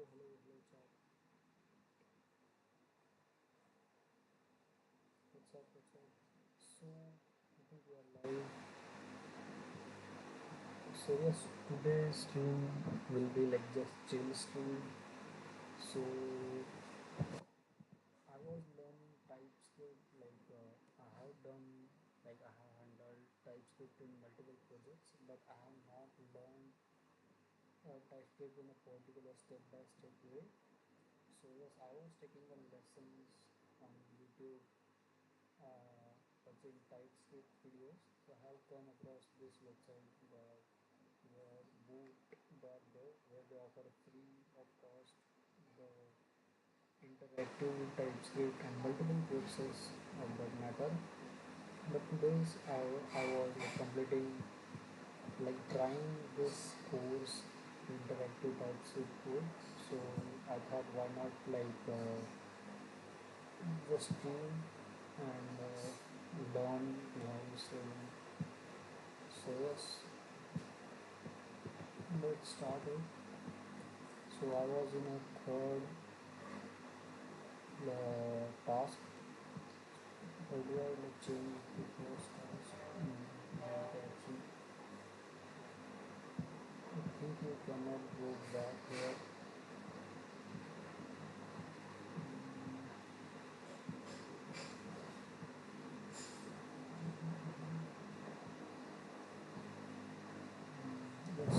hello, chat. What's up? So, I think we are live. So, yes, today's stream will be like just chill stream. So, I was learning TypeScript, I have done, I have handled TypeScript in multiple projects, but I have not learned TypeScript in a particular step by step way. So, yes, I was taking the lessons on YouTube watching TypeScript videos. So I have come across this website where boot.dev where they offer free of cost the interactive TypeScript and multiple courses of that matter. But today's I was completing trying this course interactive TypeScript code. So I thought why not just stream and learn live streaming. So yes, let's start it. So I was in a third task. How do I change the first task? I think you cannot go back here. Yes.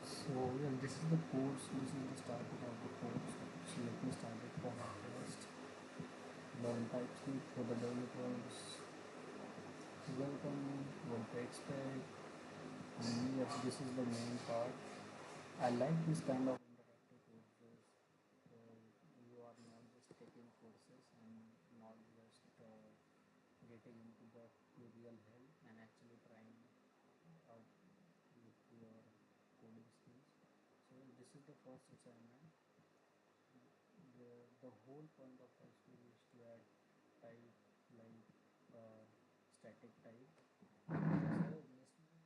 So yeah, this is the course. This is the starting of the course. So let me start it from first. Learn TypeScript for the developers. Welcome. What to expect. And yes, this is the main part. I like this kind of interactive courses. So you are not just taking courses and not just getting into the tutorial hell and actually trying out with your coding skills. So this is the first assignment. The whole point of high school is to add type like static type. So just first.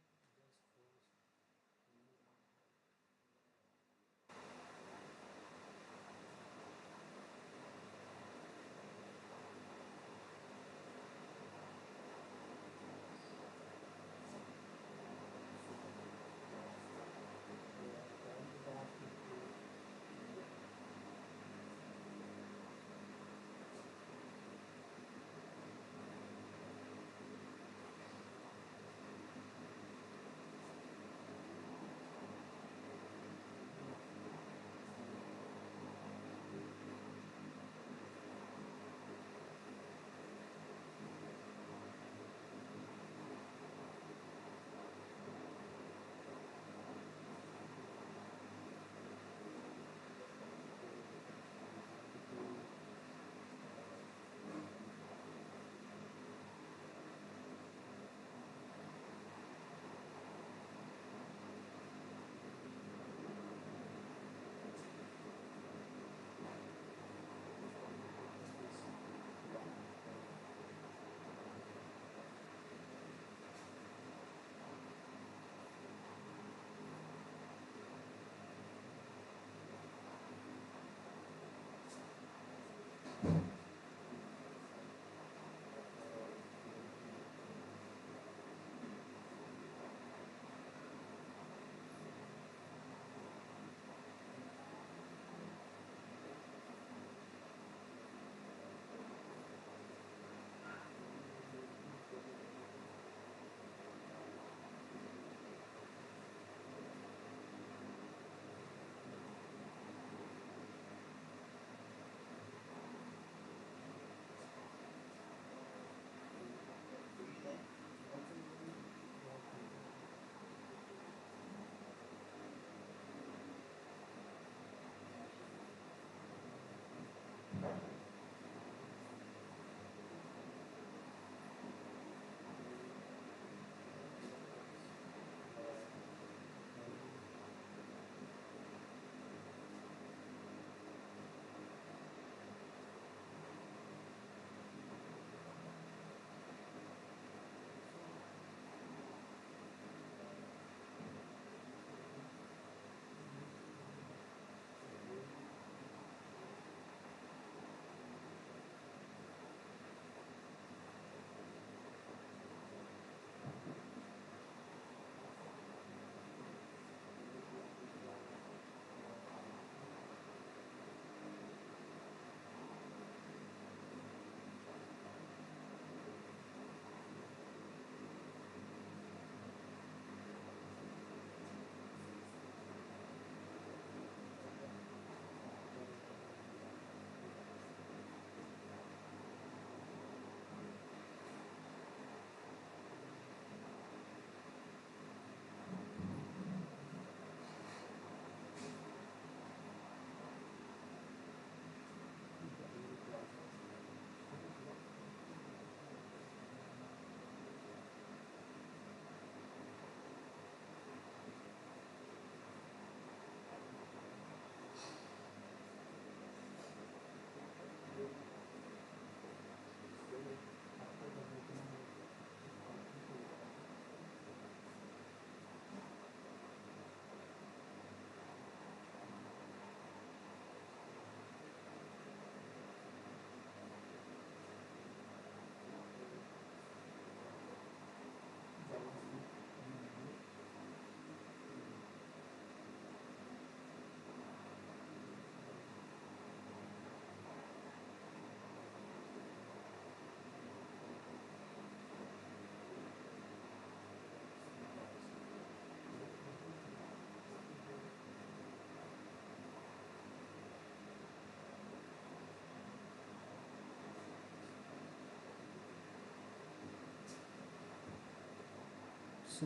So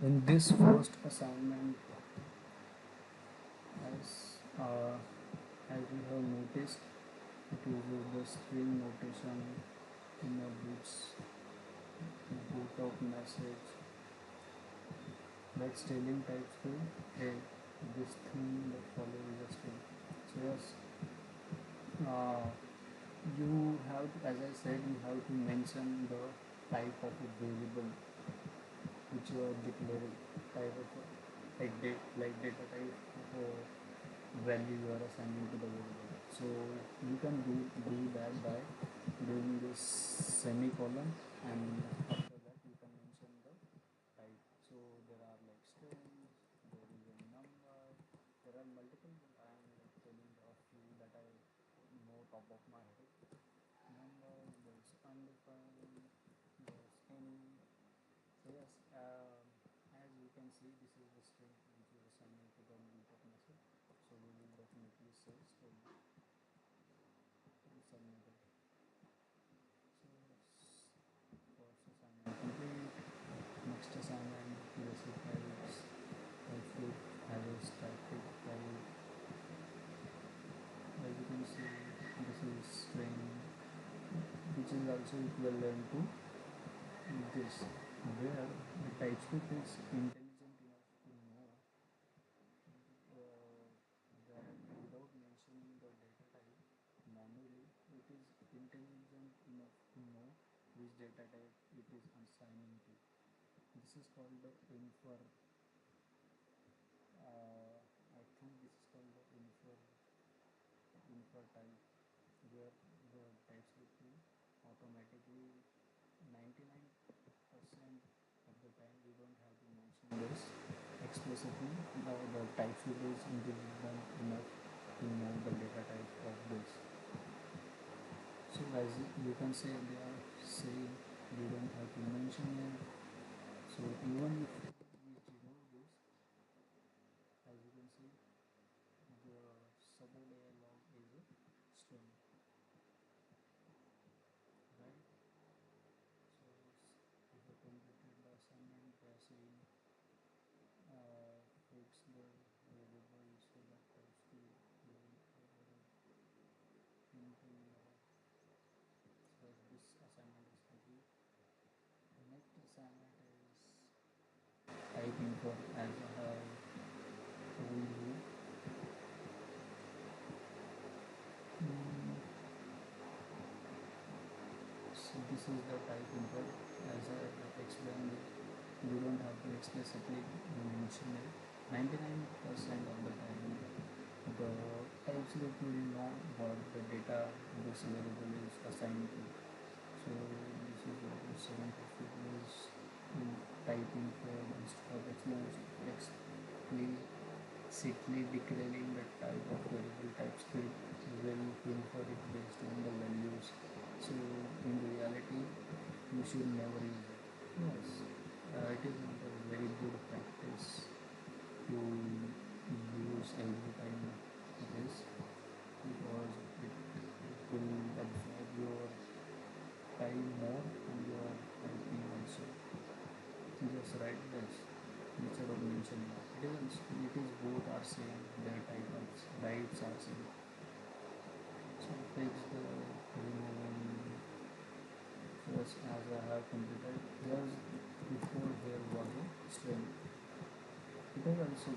in this first assignment, as we have noticed, it uses the string notation in a boot of message that's telling TypeScript, hey, this thing that follows is a string. So yes, uh, you have to, as I said, you have to mention the type of a variable which you are declaring, type of like data type of a value you are assigning to the variable. So you can do that by doing this semicolon, and after that you can mention the type. So there are like strings, there is a number, there are multiple, but I am like telling a few that I know top of my head. Number, there's undefined, there's any. So yes, as you can see, this is the string which is assigned to the input message. So we will definitely say string and submit it. So yes, first assignment complete. Next assignment, basic types. Typescript has a static type. As you can see, this is string, which is also equivalent to this, where the TypeScript is intelligent enough to know that without mentioning the data type manually, it is intelligent enough to know which data type it is assigning to. This is called the infer. I think this is called the infer type, where the TypeScript will automatically 99% of the time we don't have to mention this explicitly. The TypeScript is intelligent enough to know the data type of this. So as you can say, they are saying you don't have to mention it. So even if we remove this, as you can see, the submit log is a string, right? So we have completed the assignment by saying fix the variable so that TypeScript will into log. So this assignment is complete. The next assignment is typing for as I have told you. So this is the type input. As I explained it, you don't have to explicitly mention it. 99% of the time, the TypeScript will know what the data this variable is assigned to. So this is what the 750 is in typing code instead of explicitly declaring the type of variable. TypeScript will infer it based on the values. So in reality, you should never use it. Yes, it is not a very good practice to use every time this, because it will absorb your time more and your typing also. Just write this instead of mentioning it. It is both are same, their types are same. So fix the removing. First, as I have completed, there's before here was a string. It is also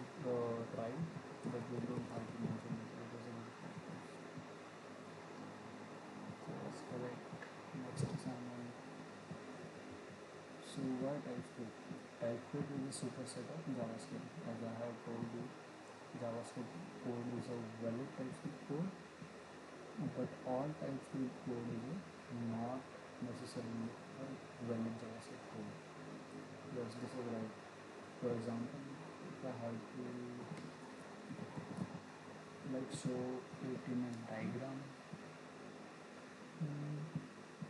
tried, but we don't have to mention it. It is a good practice. So that's correct. Next assignment. So why TypeScript? TypeScript is a superset of JavaScript. As I have told you, JavaScript code is a valid TypeScript code, but all TypeScript code is not necessarily a valid JavaScript code. Yes, this is right. For example, if I have to like show it in a diagram,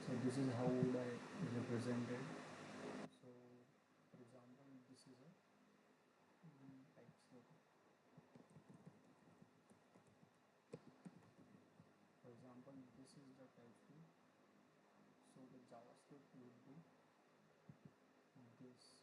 so this is how would I represent it. So for example, this is a TypeScript. For example, this is the TypeScript. So the JavaScript would be this.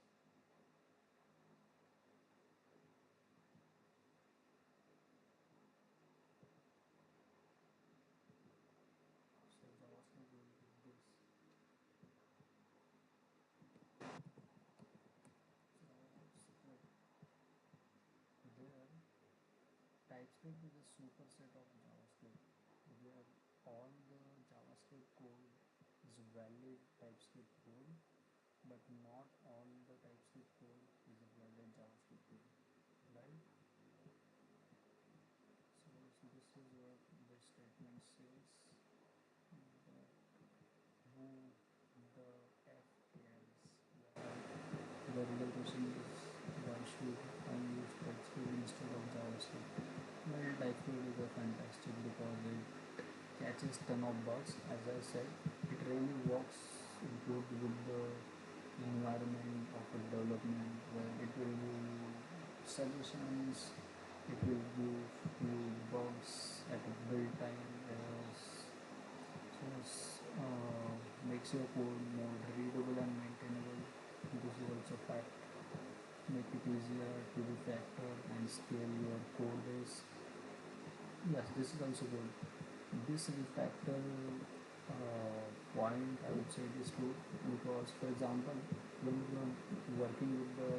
TypeScript is a superset of JavaScript where all the JavaScript code is valid TypeScript code, but not all the TypeScript code is a valid JavaScript code, right? So this is what this statement says. Who the F cares? The real question is why should I use TypeScript instead of JavaScript? Well, TypeScript is a fantastic because it catches ton of bugs. As I said, it really works good with the environment of a development where it will give suggestions, it will give you bugs at a build time, makes your code more readable and maintainable. This is also fact. Make it easier to refactor and scale your code base. Yes, this is also good. This refactor point, I would say, this good because, for example, when you are working with the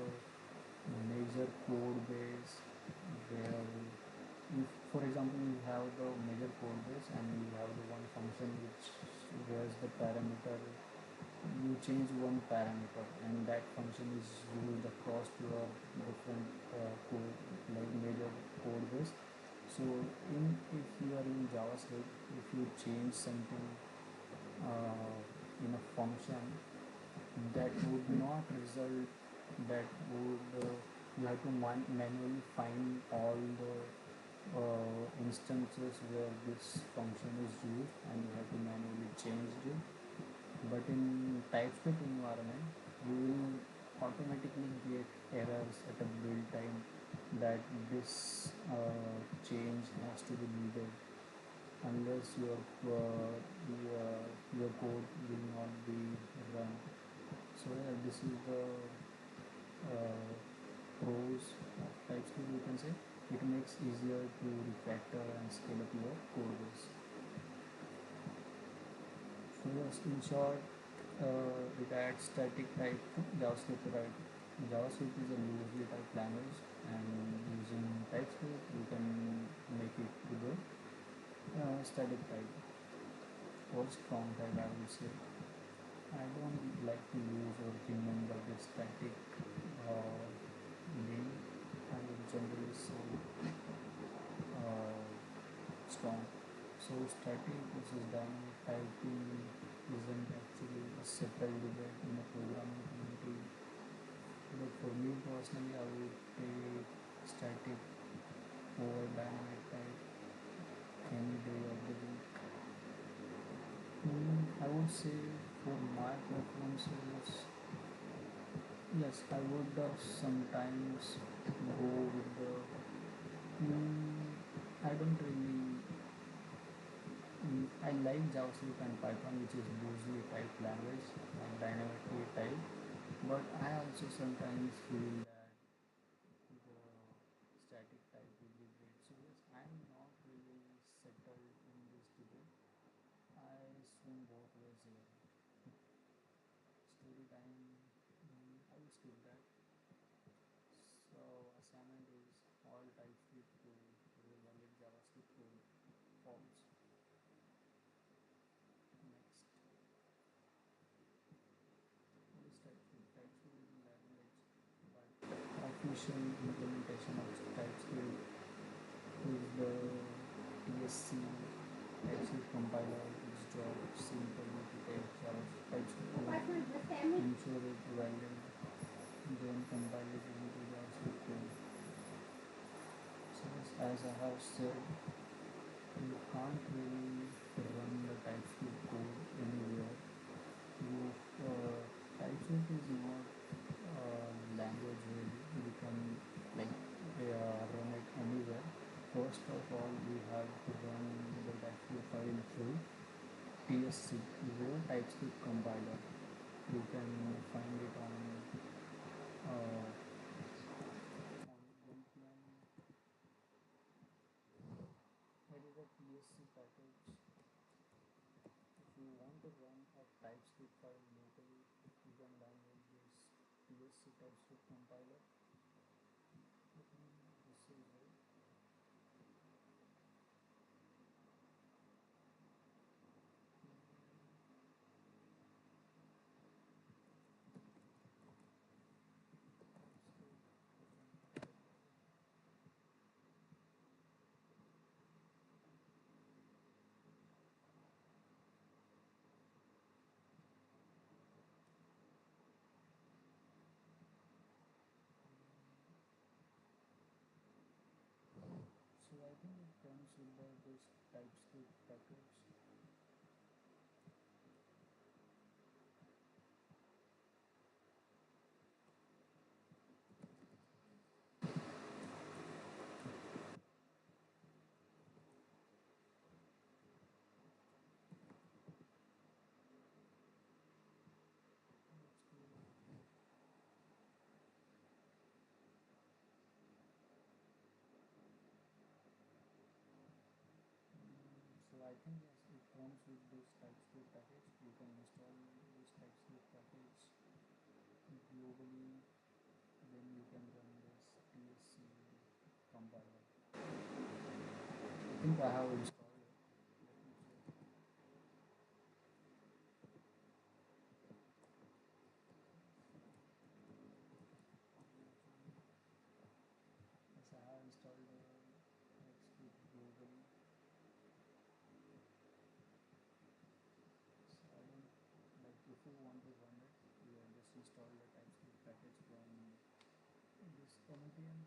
major code base, where if, for example, you have the major code base and you have the one function which where's the parameter, you change one parameter and that function is used across your different code, like major code base. So if you are in JavaScript, if you change something in a function, that would not result, that would you have to manually find all the instances where this function is used and you have to manually change it. But in TypeScript environment, you will automatically get errors at a build time that this change has to be needed unless your code will not be run. So yeah, this is the pros of TypeScript, you can say. It makes easier to refactor and scale up your code base. So yes, in short, it adds static type to JavaScript, right? JavaScript is a loosely typed language, and using TypeScript, you can make it with a static type or strong type, I would say. I don't like to use or remember the static name. I would generally say uh, strong. So static versus dynamic typing isn't actually a settled debate in a programming community. But for me personally, I would take static over dynamic type any day of the week. I would say for my preferences, yes, I would sometimes go with the. I don't really. I like JavaScript and Python, which is loosely typed language and dynamically typed. But I also sometimes feel that the static type will be great. So yes, I'm not really settled in this debate. I swing both ways here. Story time, I will skip that. So assignment is all TypeScript code with valid JavaScript code false. Next, what is TypeScript? TypeScript is a language, but official implementation of TypeScript is the TSC TypeScript compiler. Its job simple to take TypeScript code, ensure it valid, then compile it into JavaScript code. So as I have said, you can't really run the TypeScript code anywhere. You, TypeScript is not a language where you can like run it anywhere. First of all, we have to run the TypeScript file through TSC, your TypeScript compiler. You can find it on npm. That is a TSC package. If you want to run a TypeScript file locally, you can download this TSC TypeScript compiler. This is it. comes with this TypeScript package. So I think yes, it comes with this TypeScript package. You can install this TypeScript package globally, then you can run this TSC compiler. I think I have installed it. Let me check. Yes, I have installed TypeScript globally. So I don't like if you want to run it, you can just install the TypeScript package from this npm,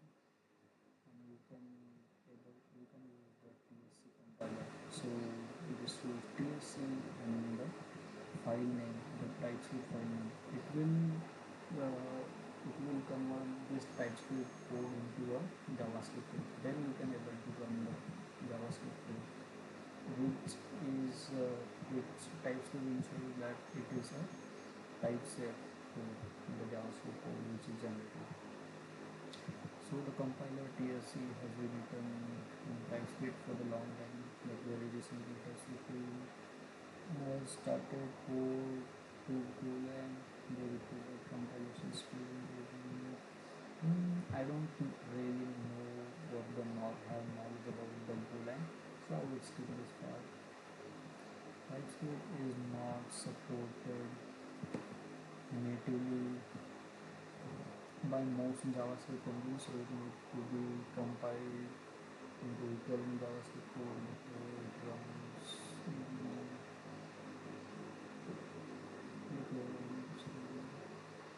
and you can use the TSC compiler. So you just use TSC and the file name, the TypeScript file name. It will convert this TypeScript code into a JavaScript code. Then you can able to run the JavaScript code, which is which TypeScript ensures that it is a type safe code in the JavaScript code which is generated. So the compiler TSC has been written in TypeScript for the long time, like very recently TypeScript started to Golang, they reported compilation speed. I don't really know what the have knowledge about the Golang, so I will skip this part. TypeScript is not supported natively by most JavaScript engines, so it needs to be compiled into equivalent JavaScript code before it runs.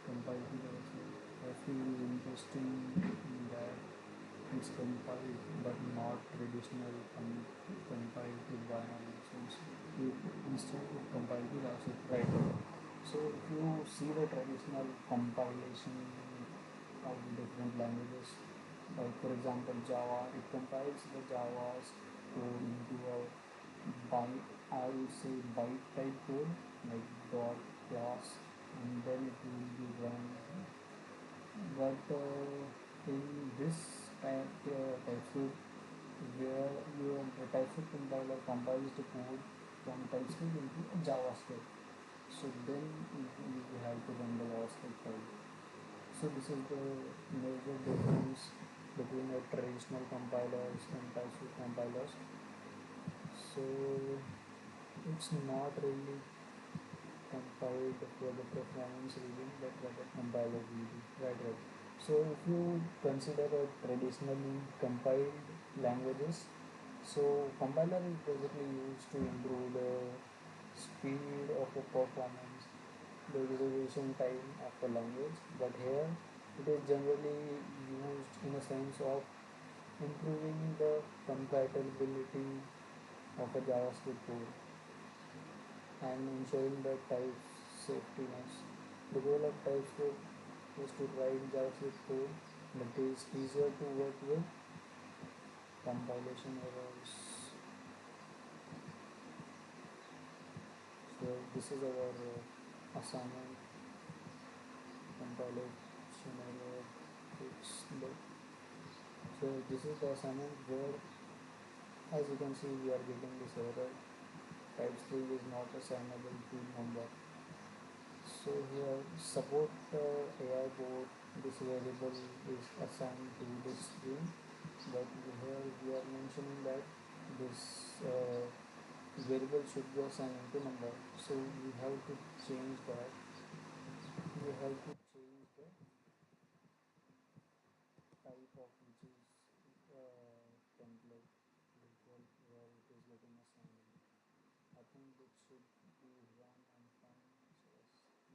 Compiled to JavaScript. I feel interesting that it's compiled but not traditional compiled to binary. Instead it compiled to JavaScript, right? So if you see the traditional compilation of the different languages, like for example Java, it compiles the Java's code into a byte, I will say byte type code like dot class, and then it will be run. But in this TypeScript, where the TypeScript compiler compiles the code from TypeScript into JavaScript, so then you have to run the JavaScript file. So this is the major difference between the traditional compilers and TypeScript compilers. So it's not really compiled for the performance reason, but rather compiler reason. Right. So if you consider a traditionally compiled languages, so compiler is basically used to improve the speed of the performance, the execution time of the language. But here it is generally used in a sense of improving the compatibility of a JavaScript code and ensuring the type safetyness. The goal of TypeScript is to write JavaScript code that is easier to work with, compilation errors. So this is our assignment, compilation error fix the. So this is the assignment where, as you can see, we are getting this error. TypeScript is not assignable to number. So here support AI board, this variable is assigned to this string, but here we are mentioning that this variable should be assigned to number. So we have to change that. We have to change the type of which is template default where it is getting assigned. I think it should be run and fine. So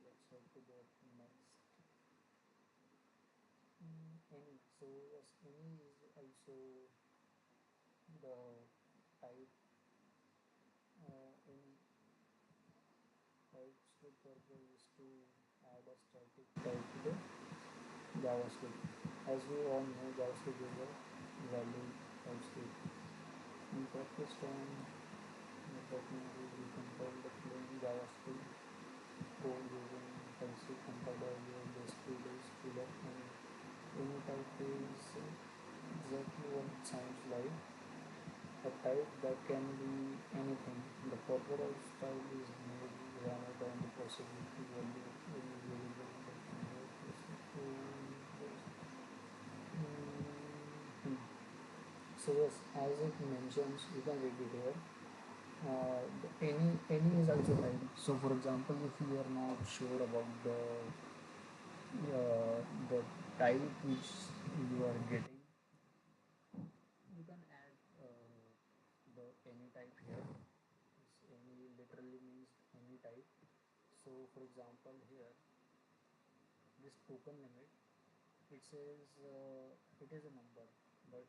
let's head to the next. Any. So yes, any is also the type in TypeScript purpose is to add a static type to the JavaScript. As we all know, JavaScript is a value TypeScript. In practice time, we compile the plain JavaScript code using fancy compiler where basically is full of any type is exactly what it sounds like. A type that can be anything. The corporate style is more rather than the possibility value any variable that can be So yes, as it mentions, you can read it here. Any is also type. So for example, if you are not sure about the type which you are getting, you can add the any type here. Any literally means any type. So for example here, this token limit, it says it is a number, but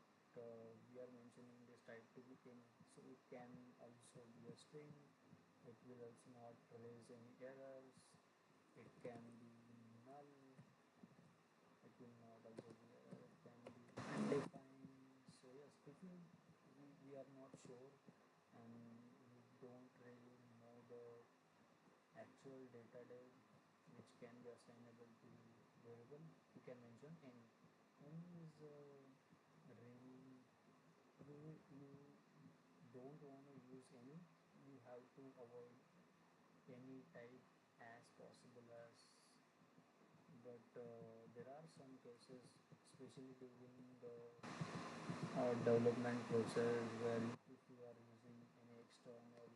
we are mentioning this type to be int, so it can also be a string. It will also not raise any errors. It can be null. It will not also be it can be undefined. So yes, if we are not sure and we don't really know the actual data type which can be assignable to variable, you can mention any. Any is really you don't want to use any. You have to avoid any type as possible as. But there are some cases, especially during the development process, where if you are using any external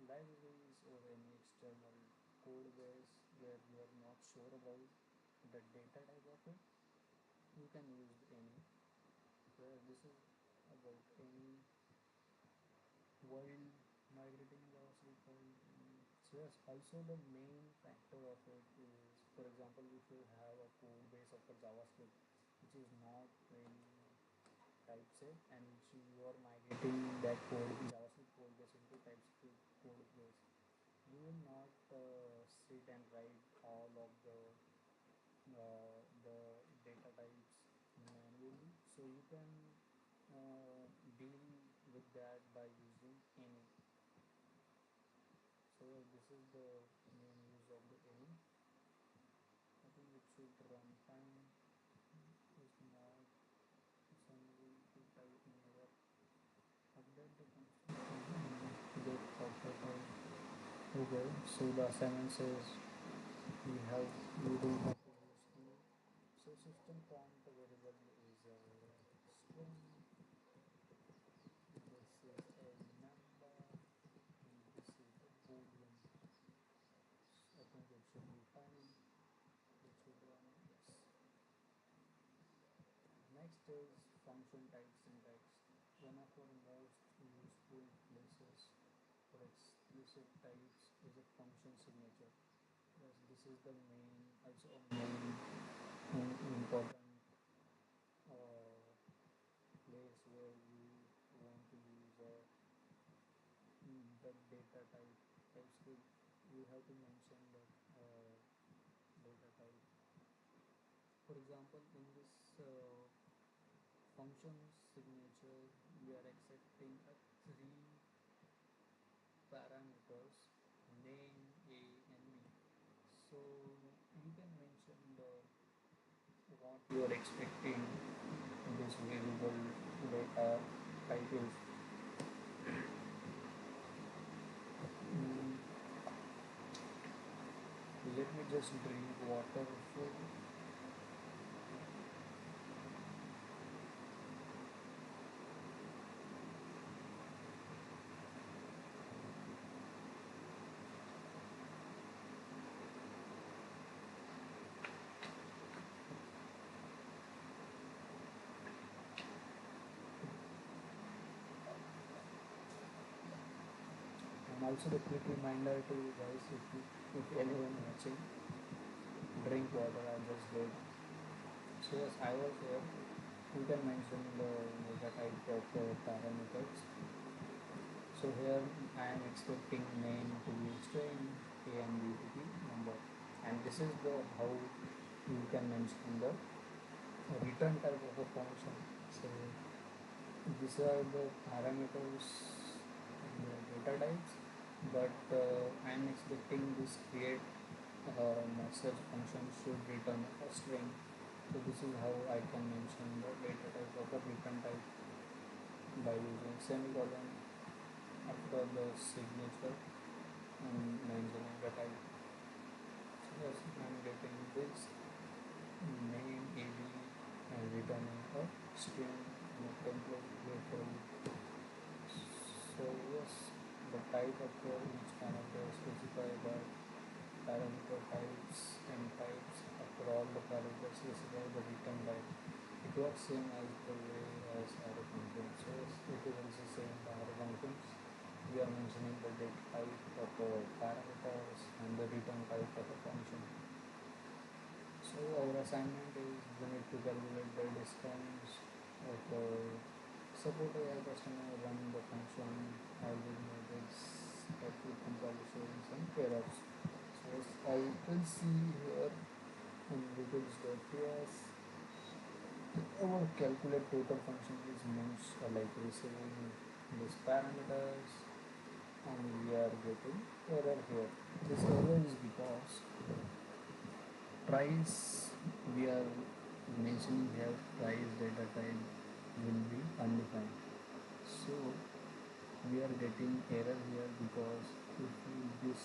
libraries or any external code base where you are not sure about the data type of it, you can use any. Where this is about any while migrating JavaScript file. So yes, also the main factor of it is, for example, if you have a code base of a JavaScript which is not really typeset and which you are migrating that code JavaScript code base into TypeScript code base, you will not sit and write all of the data types manually. So you can deal with that by using any. So this is the main use of the any. I think it should run fine. Is not assembly to type never update the construction get proper. Okay, so the assignment says we do have to use any. So system count variable is a string. This is a number. And this is the boolean. I think it should be fine. It should run yes. Next is function type syntax. One of our most useful places for explicit types is a function signature. Yes, this is the main, also a main important place where you want to use the data type. TypeScript, you have to mention the data type. For example, in this function signature, we are accepting a three parameters, name, a, and b. So you can mention the what you are expecting this variable data type is. Let me just drink water for and also the quick reminder to you guys, if anyone watching, drink water. I just did. So yes, I was here. You can mention the data type of parameters. So here I am expecting name to be string, a and b to be number, and this is the how you can mention the return type of a function. So these are the parameters and the data types, but I am expecting this create message function should return a string. So this is how I can mention the data type of a return type by using semicolon after the signature and mentioning the type. So yes, I am getting this name AB and returning a string in a template literally. So yes, the type of each parameter is specified by parameter types and types. After all the parameters specify the return type. It works same as the way as array functions. So yes, it is also same for array functions. We are mentioning the data type of parameters and the return type of a function. So our assignment is we need to calculate the distance of support a customer run the function as we notice that we compile some errors. So as I can see here in details.ts, our calculate total function is means like receiving these parameters and we are getting error here. This error is because price we are mentioning here price data type will be undefined. So we are getting error here because if this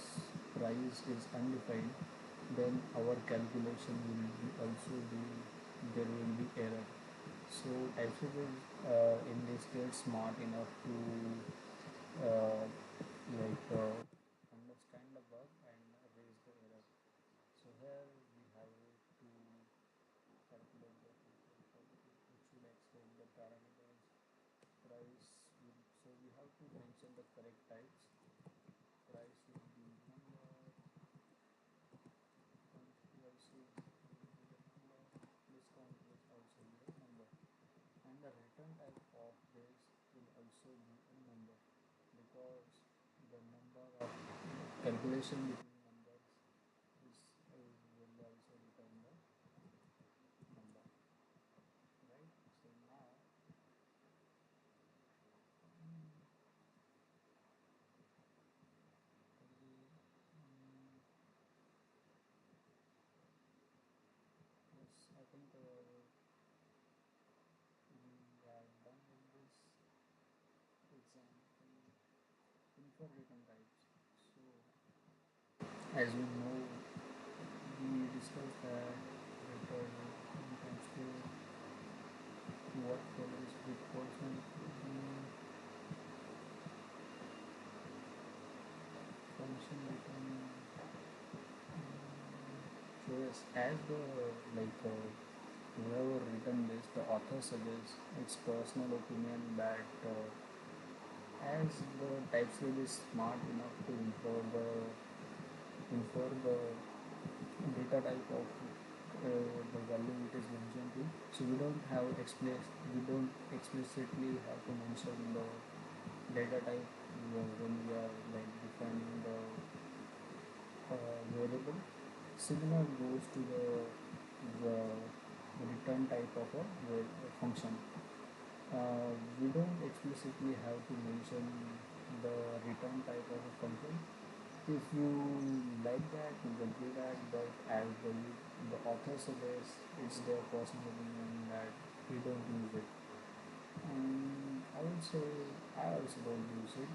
price is undefined, then our calculation will be also be there will be error. So TypeScript is in this case smart enough to uh, understand the bug and raise the error. So here we have to calculate the function for which should expect the parameters price will, so we have to mention the correct types. Price will be number, also discount will also be a number, and the return type of this will also be a number because the number of calculation between numbers will also return the number, right? So now yes, I think we are done with this example info return types. So as we know, we discussed that return comes to what follows with personal function return. So yes, as the like whoever written this, the author suggests its personal opinion that as the TypeScript is smart enough to infer the data type of the value it is mentioned to, so we don't explicitly have to mention the data type when we are like defining the variable. Similar goes to the return type of a function. We don't explicitly have to mention the return type of a function. If you like that, you can do that, but as the author suggests, it's their personal opinion that we don't use it. And I would say I also don't use it,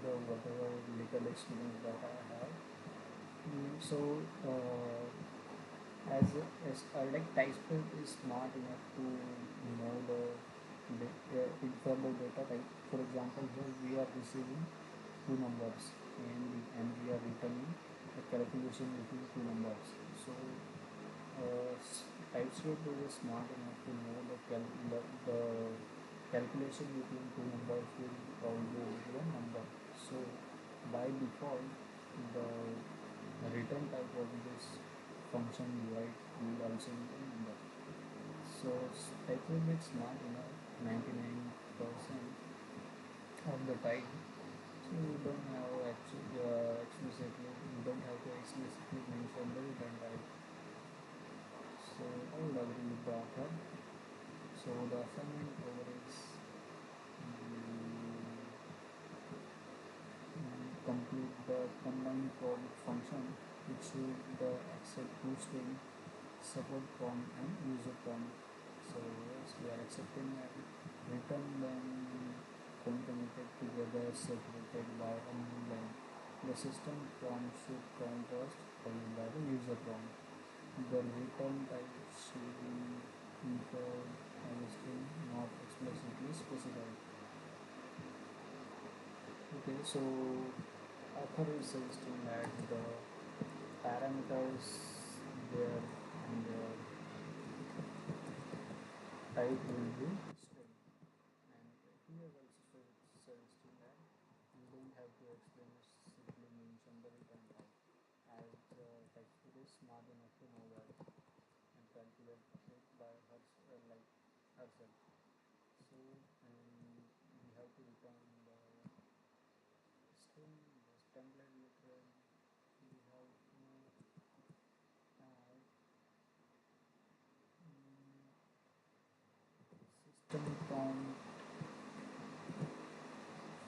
the whatever little experience that I have. So as like TypeScript is smart enough to know informal data type. For example, here we are receiving two numbers and we are returning a calculation between two numbers. So TypeScript is smart enough to know the calculation between two numbers will always be a number. So by default, the return type of this function divide will also be a number. So TypeScript is smart enough 99%, of the type. So you don't have actually explicitly you don't have to explicitly mention the return type. So I would agree with the author. So the assignment over is complete the combined prompt function which should accept two string support prompt and user prompt. So yes, we are accepting and return them concatenated together separated by a new line. The system prompt should come first followed by the user prompt. The return type should be inferred as a string not explicitly specified. Okay, so author is suggesting that the parameters there and the type will be string. And he has also suggesting that you don't have to explicitly mention the return type as TypeScript is smart enough to know that and calculate it by like herself. So and we have to return the string, this template literal. We have to add system prompt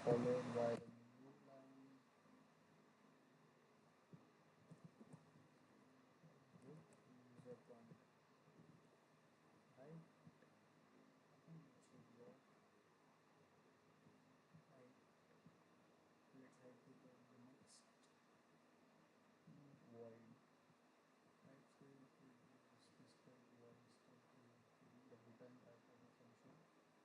followed by the new line with user prompt, right? I think it should work. Right. Let's head to the next void. Right. So it will specify void step the return type of the function.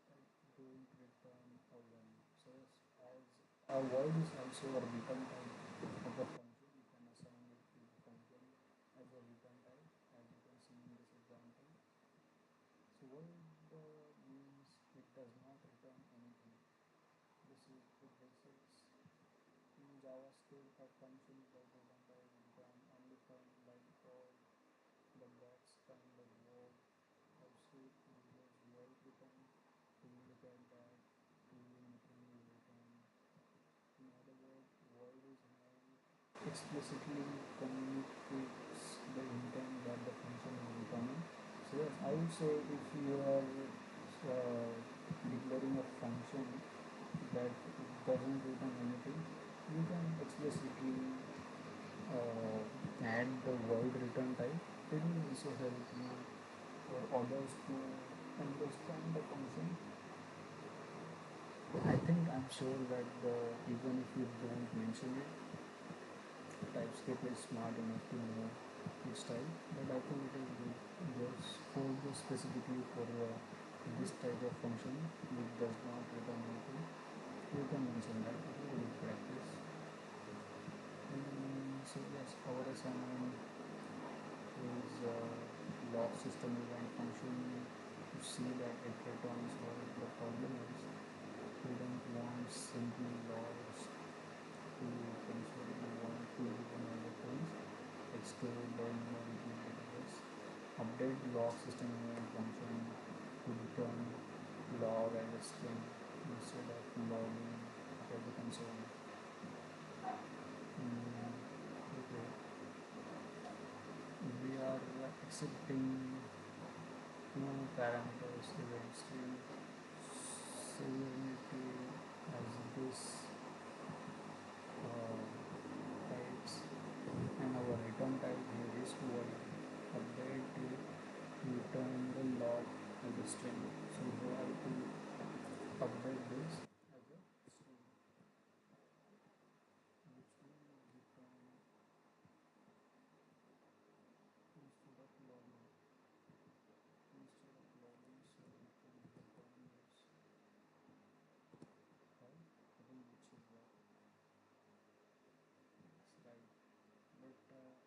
Right. Don't return a one. So yes, as a void is also a return type of the function, you can assign it to the function as a return type, as you can see in this example. So void means it does not return anything. This is the basics. In JavaScript, a function called return type return undefined by default, but that's kind of work. TypeScript uses void return to indicate that truly nothing is returned. In other words, void is null explicitly communicates the intent that the function is returning. So yes, I would say if you are declaring a function that doesn't return anything, you can explicitly add the void return type. It will also help you or others to understand the function. I think I'm sure that even if you don't mention it, TypeScript is smart enough to know its type. But I think it is good just specifically for this type of function which does not return anything. You can mention that. It is a good practice. So yes, our assignment is log system event function to see that it returns what the problem is. We don't want simply logs to control, we want to do other things like store, learn, or repeat database. Update log system event function to return log as a string instead of logging for the console. Okay. We are accepting two parameters event string severity as this types and our return type here is void. Update it, return the log as a string. So we have to update this as a string, which will return instead of logging. So we can return this, right? I think it should work. Yes, right. But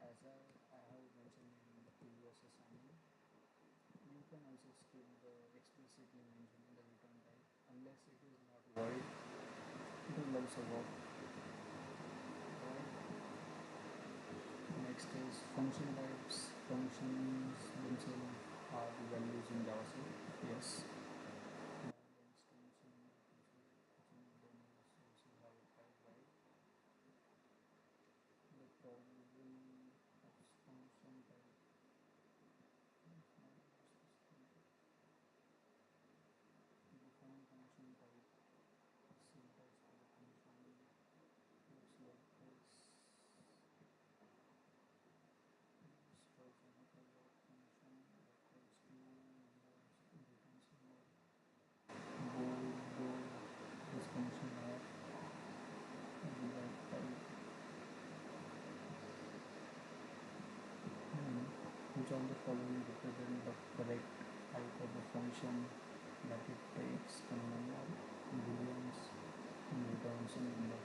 as I have mentioned in the previous assignment, you can also skip the explicitly mentioning the return type unless it is not void. It will also work. Right. Next is function types. Functions themselves are the values in JavaScript. Yes. which of the following represent the correct type of the function that it takes a number, booleans, and returns a number.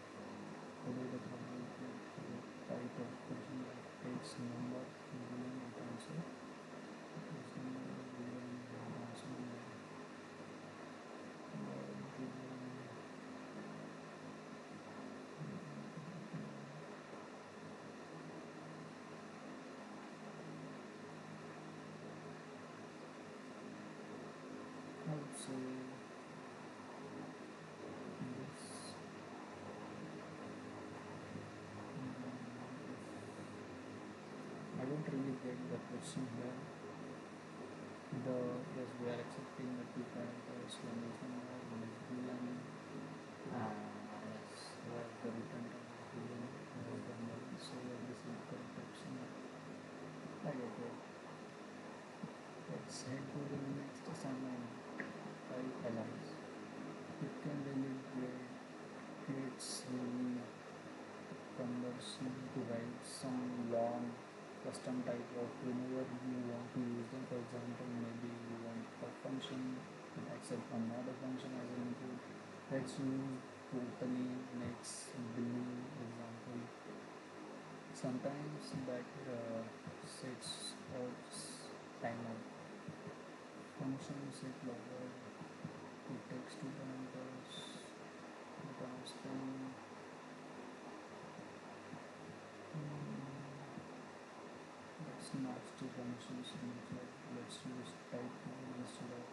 Follow the following type of function that takes a number, boolean, returns a number, boolean, returns a number. I would say this. I don't really get the question here. Yes, we are accepting the two parameters, one is number, one is boolean. Yes, where the return type is boolean, where is the null. So this is the correct option. I get it. Let's head to the next assignment. Type allies. It can really creates really conversion to write some long custom type of whenever you want to use them. For example, maybe you want a function to accept another function as an input. Let's use totally, next, billing example. Sometimes that sets or timer function set logger. It takes two parameters, return string. Let's match two functions inside. Let's use type instead of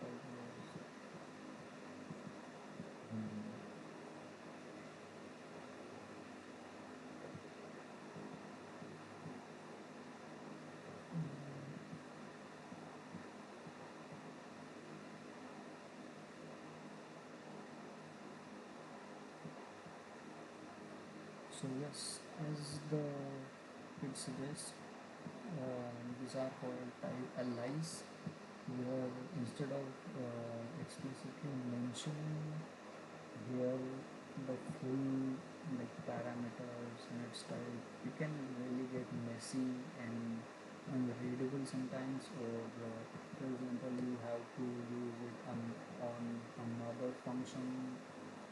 type was. So yes, as the it suggests, these are called type allies, where instead of explicitly mentioning here the full like parameters and its type, it can really get messy and unreadable sometimes. Or for example, you have to use it on another function,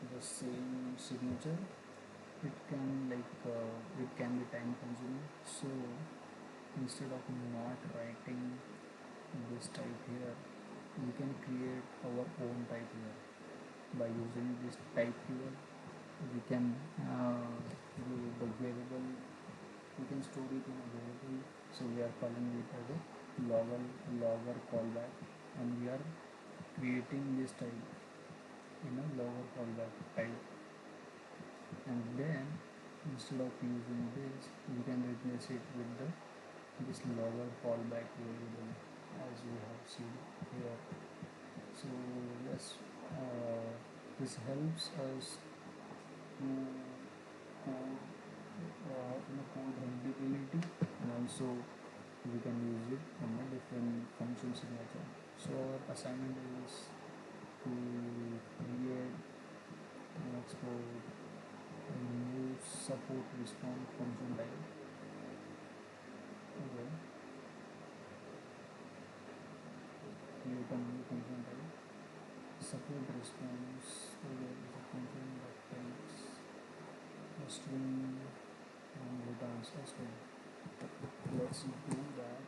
the same signature. It can it can be time consuming. So instead of not writing this type here, we can create our own type here by using this type keyword. We can use the variable, we can store it in a variable. So we are calling it as a logger callback, and we are creating this type in a logger callback type. And then instead of using this, we can replace it with this logger callback variable, as we have seen here. So yes, this helps us to code code readability, and also we can use it on a different function signature. So our assignment is to create and export a new support response function type. Okay, create a new function type. Support response. Okay, is a function that takes a string and returns a string. Let's do that.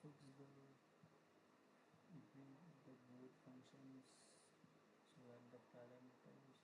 Fix the both functions so that the parameters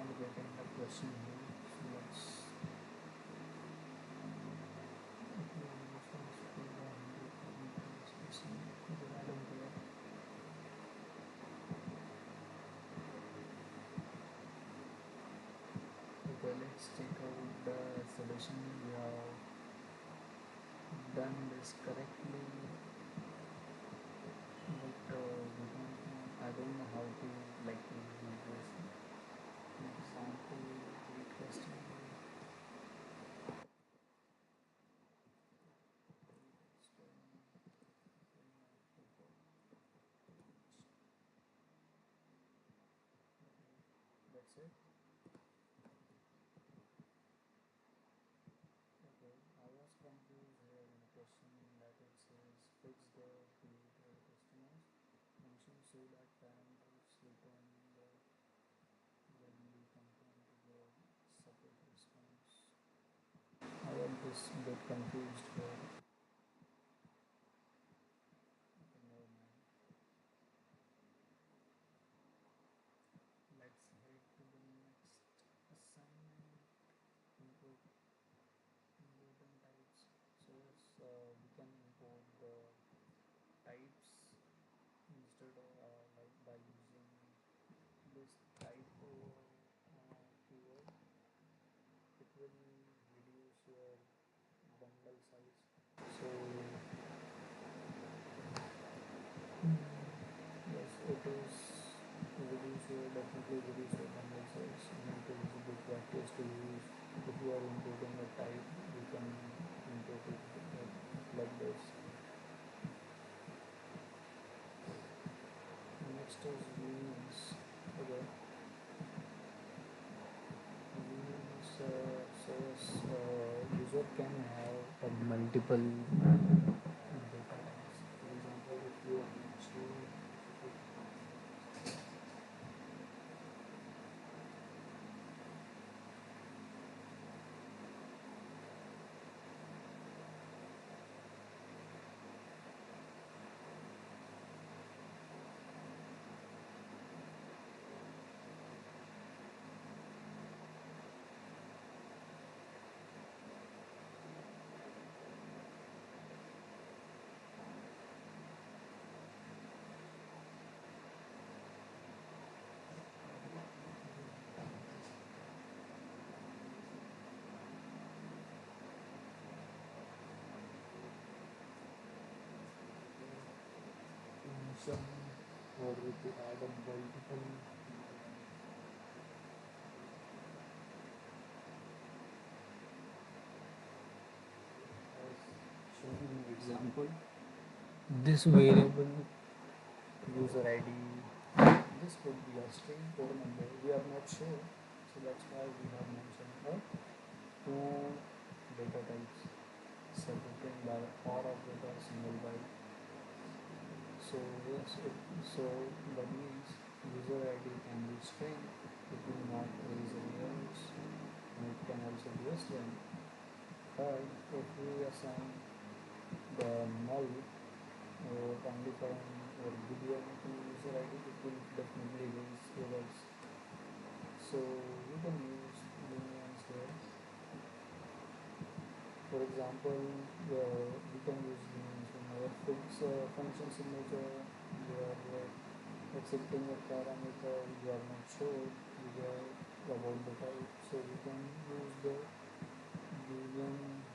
not getting the question here, so let's okay, let's check out the solution. We have done this correctly, but I don't know how to like use this example requesting. That's it. Okay, I was confused here in a question that it says fix the creator customers function so that parameters return the value content to the separate response. I was this bit confused here. Okay, never mind. Let's head to the next assignment. Import important types. So yes, we can import the types instead of like by using this type keyword. It will reduce your bundle size. So yes, it is definitely reduce your bundle size, and it is a good practice to use. If you are importing a type, you can import it like this. Next is unions. Okay. Unions, so yes, user can have multiple data types. For example, if you want to some or to add a multiple as shown in the example. This variable user ID, this could be a string or number. We are not sure, so that's why we have mentioned two data types separated by or of data single byte. So yes, so that means user ID can be string. It will not raise any errors, and it can also be a string. But if we assign the null or undefined or boolean to user ID, it will definitely raise errors. So we can use booleans here. For example, we can use booleans in our fix function signature. We are accepting a parameter, we are not sure about the type, so we can use the boolean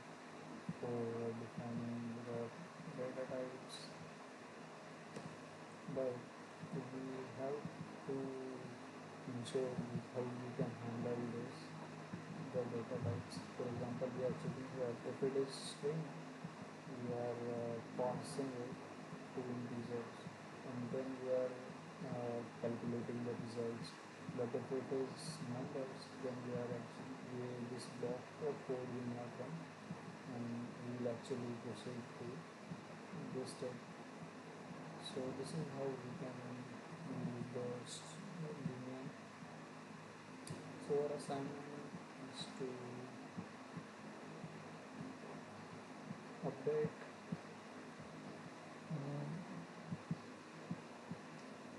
for defining the data types. But we have to ensure how we can handle this the data types. For example, we are checking that if it is string, we are passing it to integers, and then we are calculating the results. But if it is numbers, then we are actually this block of code will not run, and we will actually proceed to this step. So this is how we can use the boolean. So our assignment is to update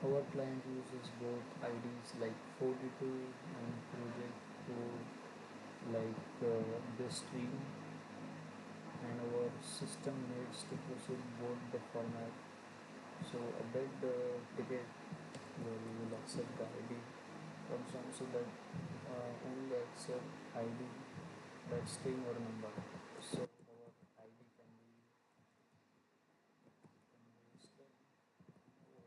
our client uses both IDs like 42 and project to this stream, and our system needs to proceed both the format. So update the ticket where we will accept the ID function, so that only accept ID that string or number. So our ID can be string or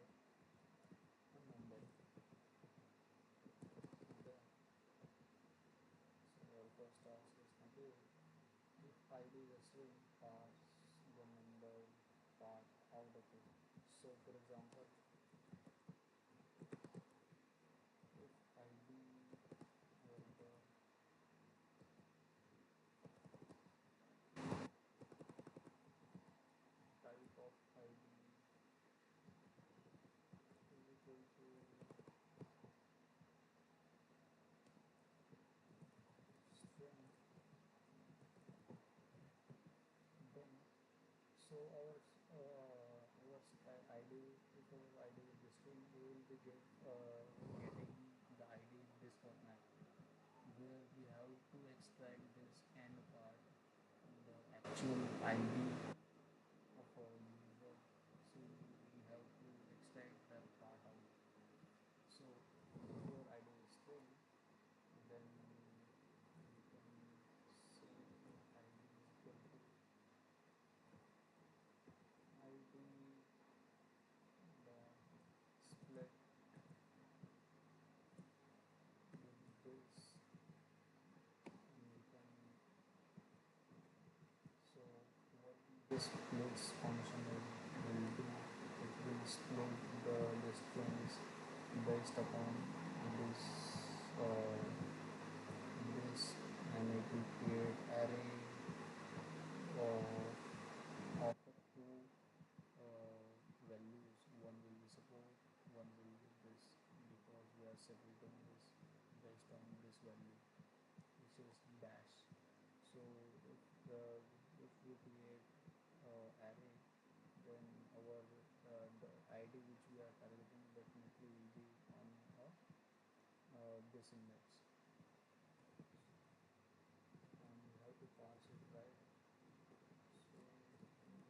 a number. Then, so our first task is complete. If ID is a string, pass the number part out of it. So for example, if ID were the type of ID is equal to string, then so our ID, if our ID is the string, we will be getting the ID in this format, where we have to extract this end part, the actual ID of our user. So we have to extract that part out. So if your ID is string, then we can say if ID is equal to ID dot split with this, and we can, so what this splits function will do, it will split the strings based upon this uh, this, and it will create array of two values. One will be support, one will be this, because we are separating this based on this value, which is dash. So if we create array, then our the ID which we are targeting definitely will be on this index, and we have to pass it right. So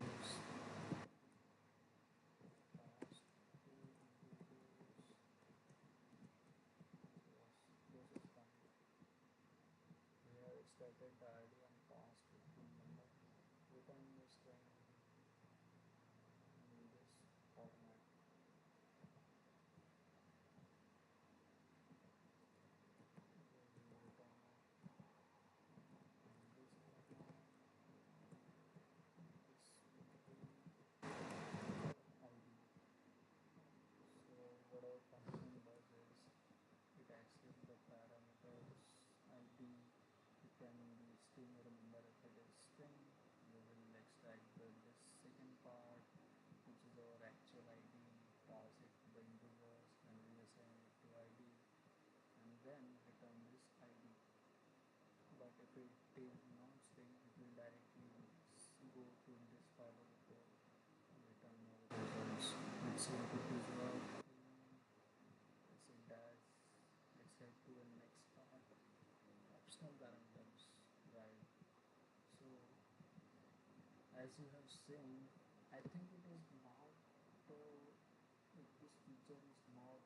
use pass to integers. Yes, this is fine. We have extracted the ID and passed it to number. Return the string in this format. We will return it in this format. This will be ID. So what our function does is it accesses the parameters ID. It can be string or number. If it is string, we will extract this second part, which is our actual ID, pass it to the integers, and reassign it to ID, and then return this ID. But if it is not string, it will directly go to this part of the code and return our results. Let's see if it is working. Yes, it does. Let's head to the next part. Optional parameters. Right. So as you have seen, I think it is not this feature is not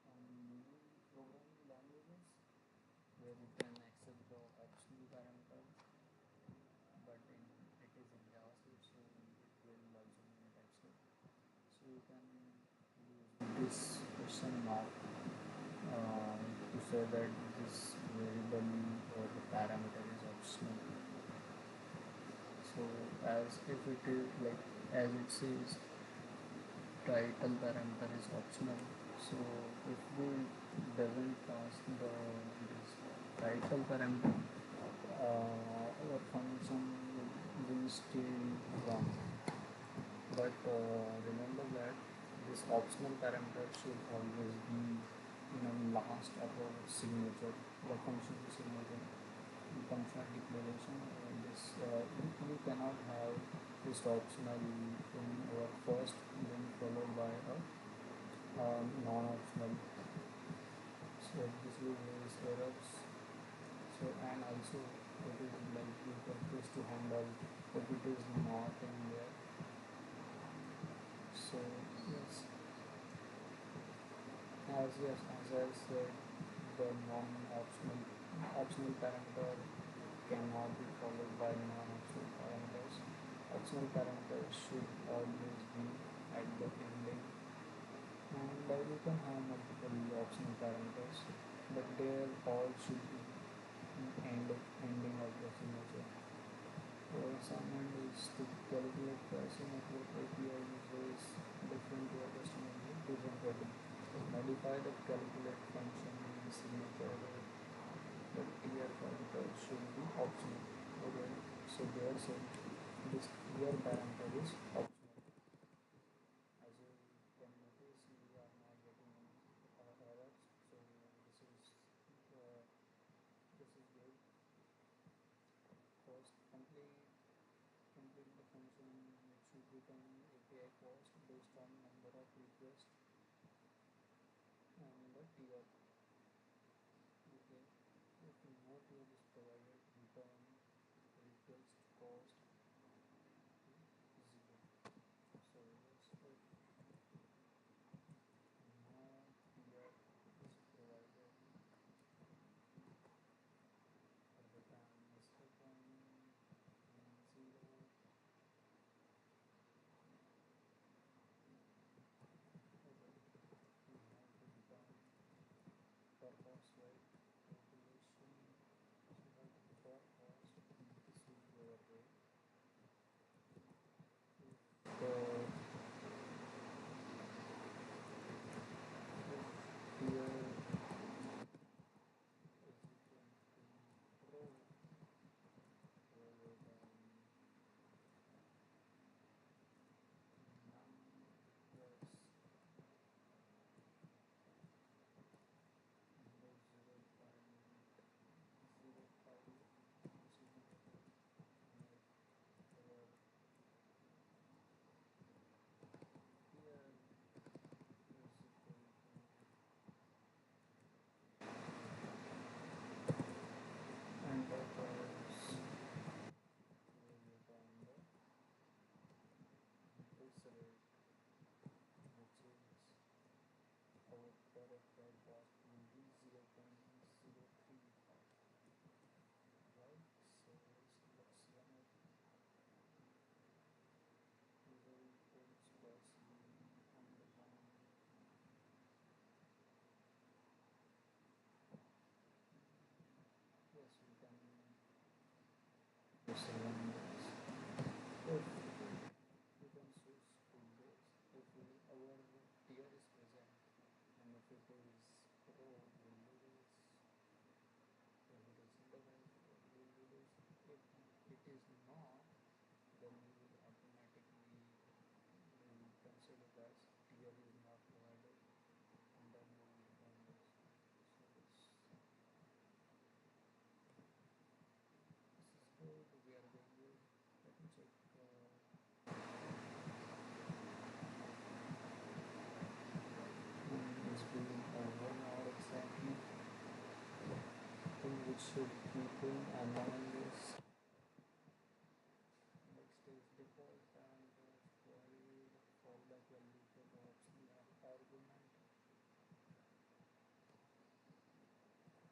on many programming languages where you can access the optional parameters, but it is in JavaScript, so it will also be in Typescript. So you can use this question mark to say that this variable or the parameter is optional. So as if it is like, as it says, title parameter is optional. So if we doesn't pass the this title parameter, our function will still run. But remember that this optional parameter should always be in the last of our signature, the function signature, the function declaration. You cannot have this optional in our first, then followed by a non-optional. So this will raise errors. So and also it is like you can choose to handle if it is not in there. So yes, as I said, the optional parameter cannot be followed by non-optional parameters. Optional parameters should always be at the ending, and you can have multiple optional parameters, but they all should be ending of the signature. The assignment is to calculate pricing network API uses different to a customer with different value. Modify the calculate function in signature. The tier parameter should be optional. Okay, so they are saying this tier parameter is optional. As you can notice, we are not getting any errors. So this is good. First, complete the function which should return API cost based on number of requests and the tier. Okay, if no tier is provided, return request cost 0. So let's put no tier is provided at the time is open and 0. Okay, we have to return per cost, right? Calculation. So that per cost, this will be our rate. If the tier is equal to pro rather than none plus under 0.05, this will make our tier is equal to enterprise rather than the this rate, which is our per FY cost will be 0.035, right? So let's run it. Results plus undefined. Yes, we can just run this. If we can switch to this, if our tier is present, and if it is pro, we'll do this. If it is interval, we'll do this. If it is not, then we will automatically will consider as tier is not provided, and then we will return this. So this is good. We are doing good. Let me check. It's been 1 hour exactly. I think we should keep in and running this. Next is default parameters provided fallback value for the optional argument.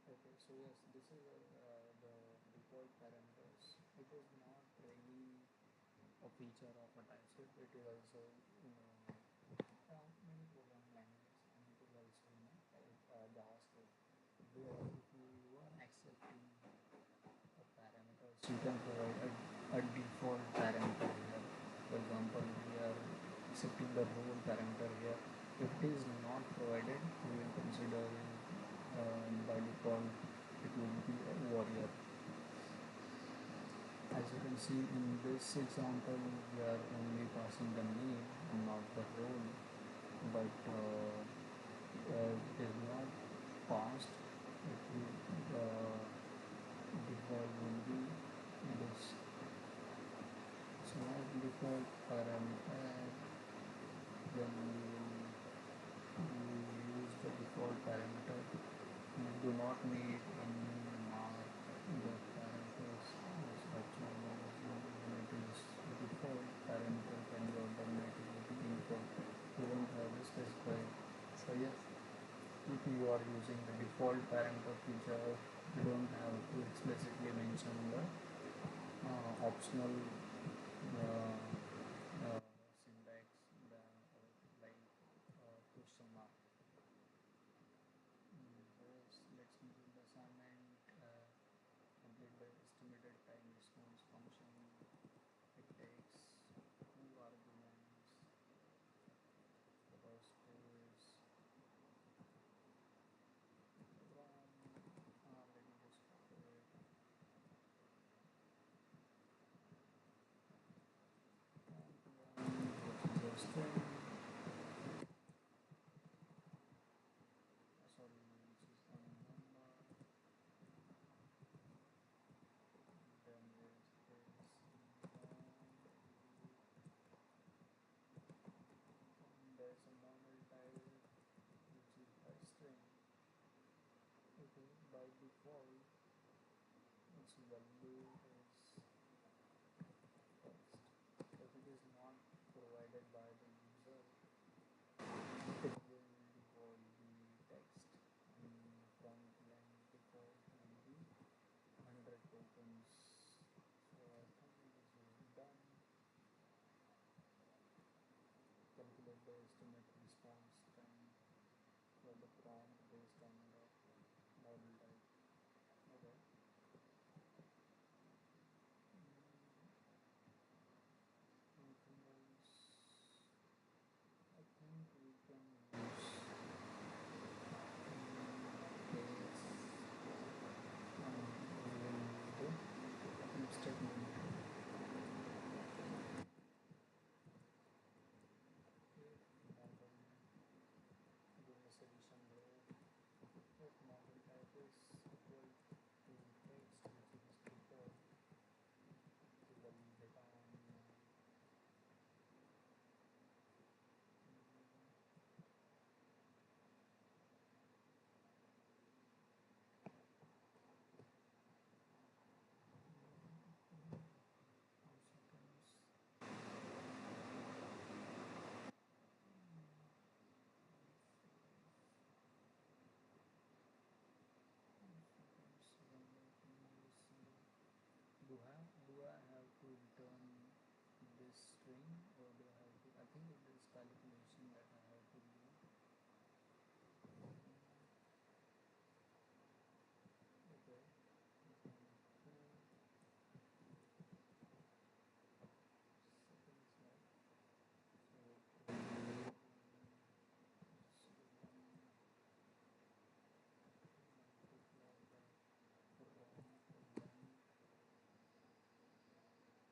Okay, so yes, this is the default parameters. It is not really a feature of a TypeScript. It is also many programming languages, and it is also JavaScript. Where if you are accepting a parameters, you can provide a default parameter here. For example, we are accepting the role parameter here. If it is not provided, we will consider by default it will be a warrior. As you can see in this example, we are only passing the name and not the role, but it is not passed. It will default will be this. So not default parameter, then we will do not need any mark the parameters as optional when it is default parameter can be automatically input. You don't have to specify. So yes, if you are using the default parameter feature, you don't have to explicitly mention the optional syntax, the like question mark. Yes, let's complete the assignment. Complete the estimated time response function. It takes two arguments. The first is from. Let me just copy it. Which is a string. Sorry, which is a number. Then there's a normal type which is a string. Okay, by default its value is text. If it is not provided by the user, it will default the text, and from line default will be 100 tokens. So I think this is done. Calculate the estimate response time for the prompt based on the model type. Okay. Anything else? I think we can use case we will do if statement. This addition row. If model type is equal to text, which is default, we will return do I have to return this string, or do I have to? I think it is calculation that I have to do. Okay. Seconds left. So it will be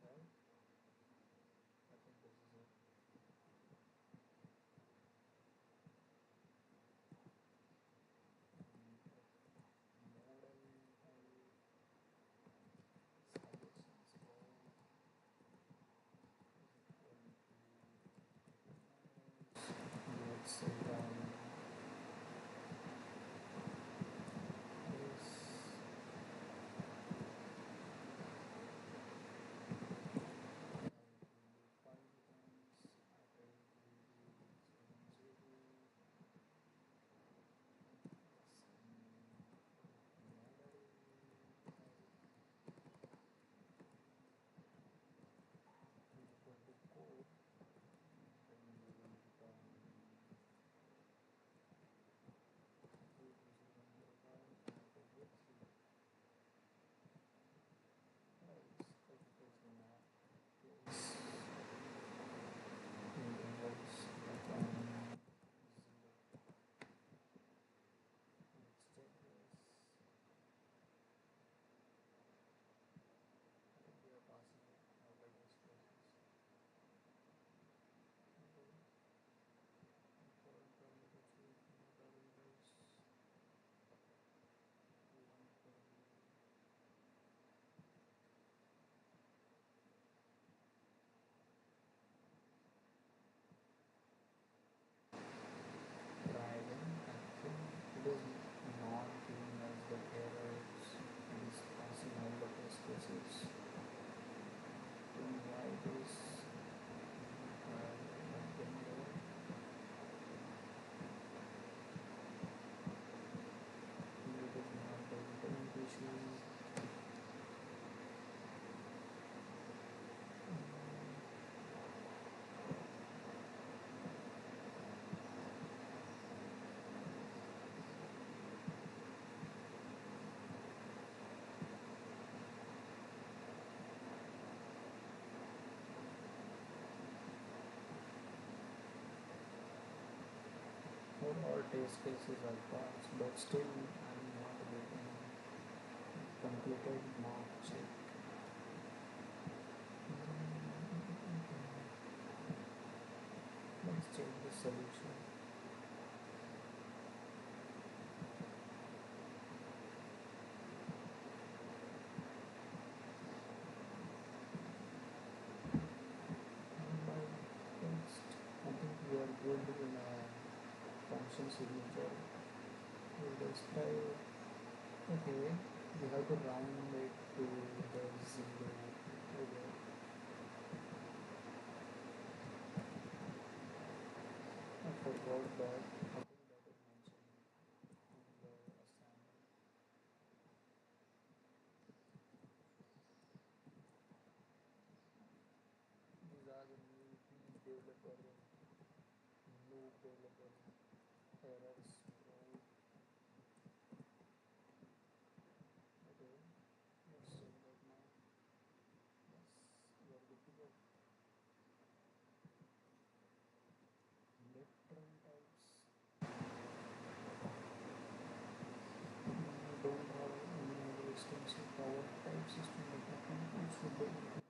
right? I think this is it. or test cases are passed, but still I'm not getting completed mark check. Let's check the solution. Next, I think we are good in a function signature. We'll describe. Okay, we have to round it to the zero. Okay. I forgot that. I think that is mentioned in the assignment. These are the new developer, new developer errors. Okay, let's check that now. Yes, we are good to go. Literal types. Don't have any other extensive power type system development. It should be included.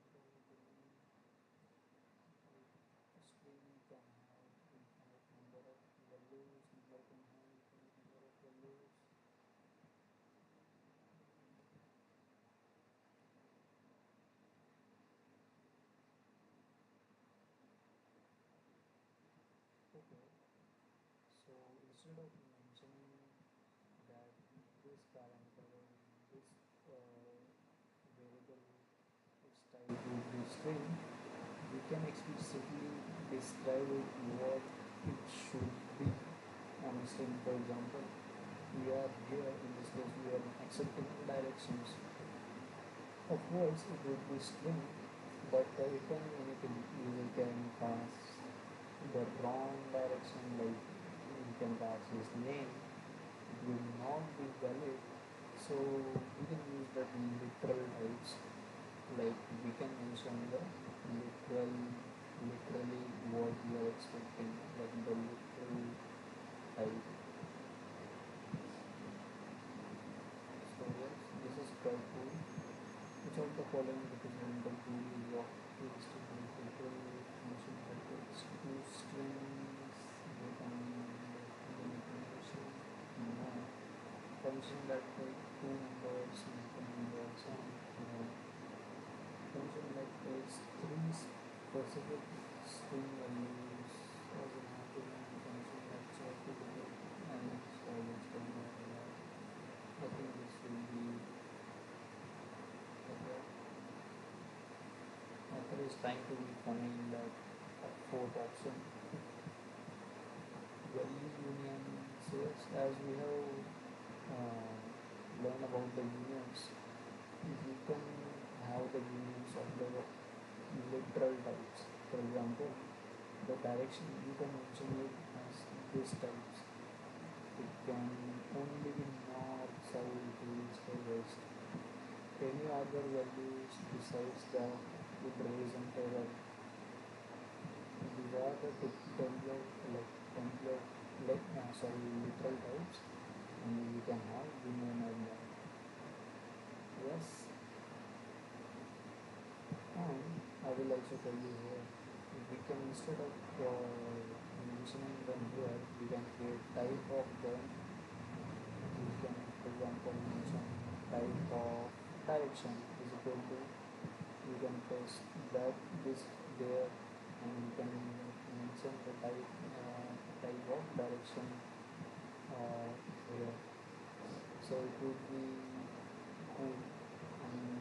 String can have infinite number of values, number can have infinite number of values. Okay, so instead of mentioning that this parameter, this variable its type would be string, we can explicitly describe it what it should be on a string. For example, we are here in this case we are accepting directions. Of course, it would be string, but it can be anything. User can pass the wrong direction, like you can pass his name. It will not be valid. So we can use that literal types. Like we can mention the literally what we are expecting, like the literal type. So yes, this is quite cool. Which of the following representative tool is of estimate literal function types? Two strings, data manipulation, no. Function that take two numbers, multiple numbers, and function that takes three specific string values as an argument, function that check to the and solve string value. I think this will be okay. Author is trying to be funny in that fourth option. Value union says, as we have learned about the unions, you can have the unions of the literal types. For example, the direction you can mention it as this types. It can only be north, south, east, or west. Any other values besides that would raise an error. These are the literal types, and we can have union and that. Yes, and I will also tell you here, we can instead of mentioning them here, we can create type of them. We can, for example, mention type of direction is equal to, you can press that this there, and you can mention the type of direction here. So it would be cool and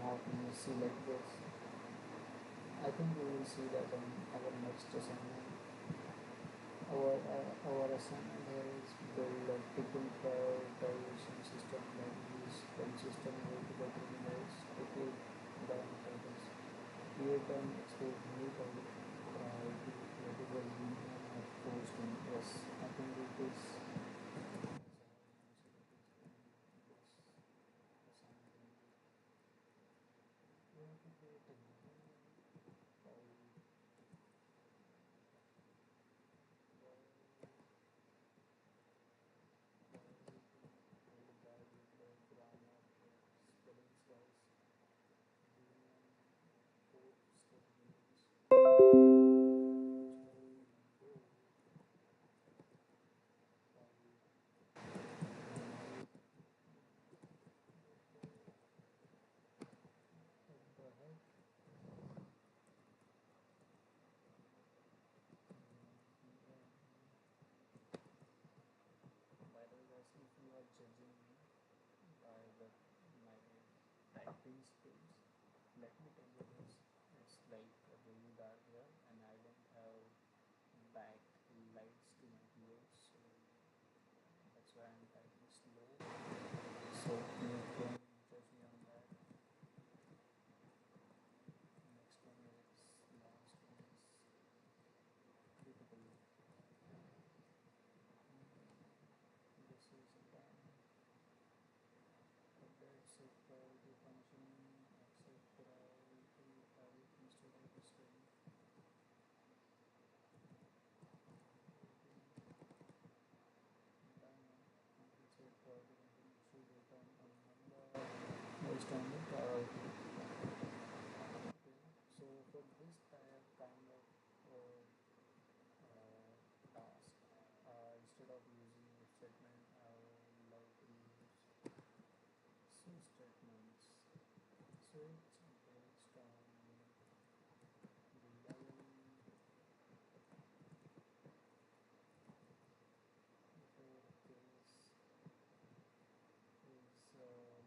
not messy like this. I think we will see that on our next assignment. Our assignment here is build a ticket prioritization system that is consistent with the terminals to click down titles. Create and export new title priority variable union of posting. Yes, I think it is. these skills. Let me tell you this, it's like really dark here and I don't have backlights to my keyboard, so that's why I'm typing slow. So you can judge me on that. Next one is last one is critical. This is done. Update set priority function, accept priority file instead of the string. Done. Complete set priority function should return a number based on the priority. Okay, so for this kind of task, instead of using if statement, I would love to use switch statements. Switch based on the level, before case is low.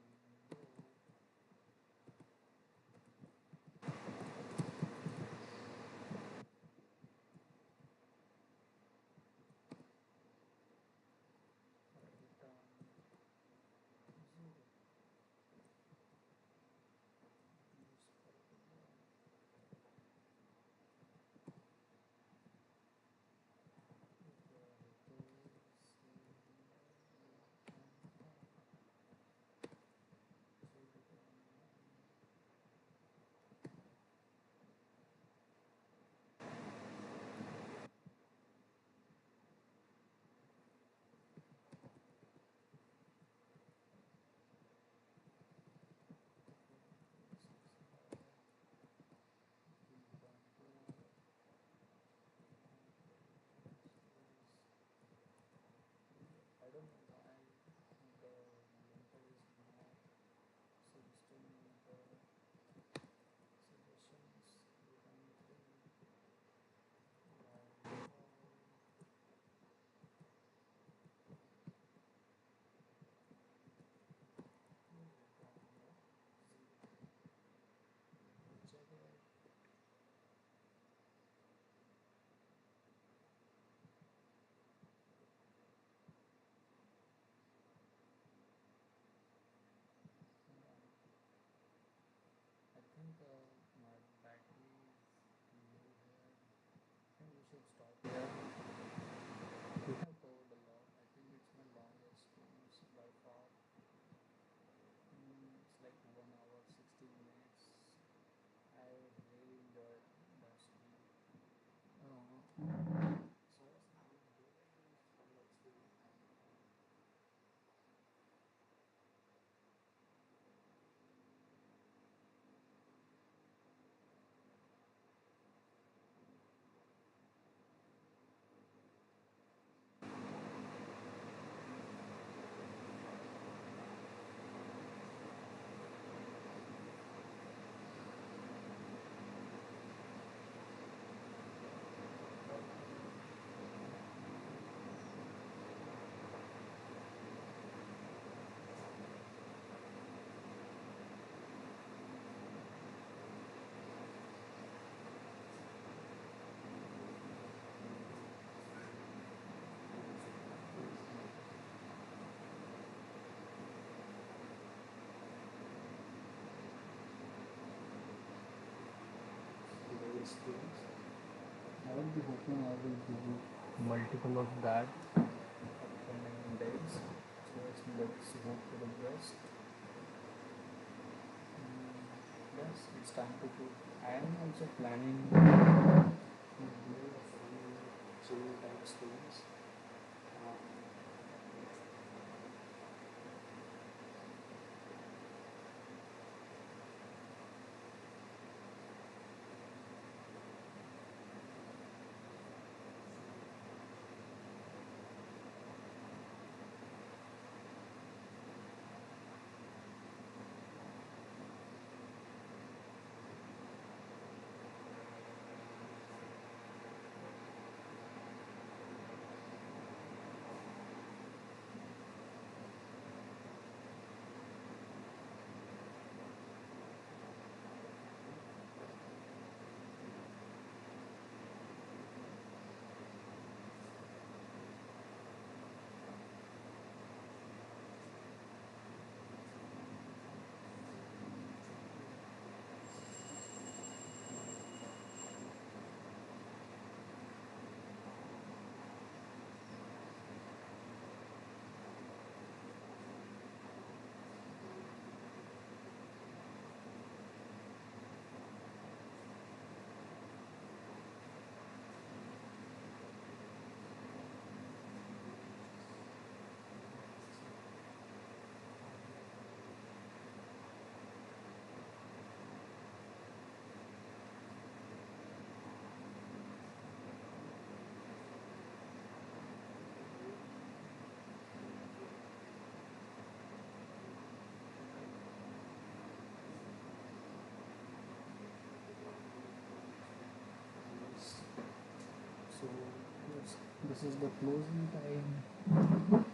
Return 0. Use particular. If the case is I don't know why the linter is not suggesting the suggestions return 3 while check it. I think my battery is low here. I think we should stop here. We have covered a lot. I think it's my longest ones by far. It's like 1 hour 60 minutes. I really enjoyed that stream. So let's do it. Skills. I will be hoping I will give you multiple of that upcoming days. So let's hope for the best. Yes, it's time to put. I am also planning to do a few chill type streams. This is the closing time.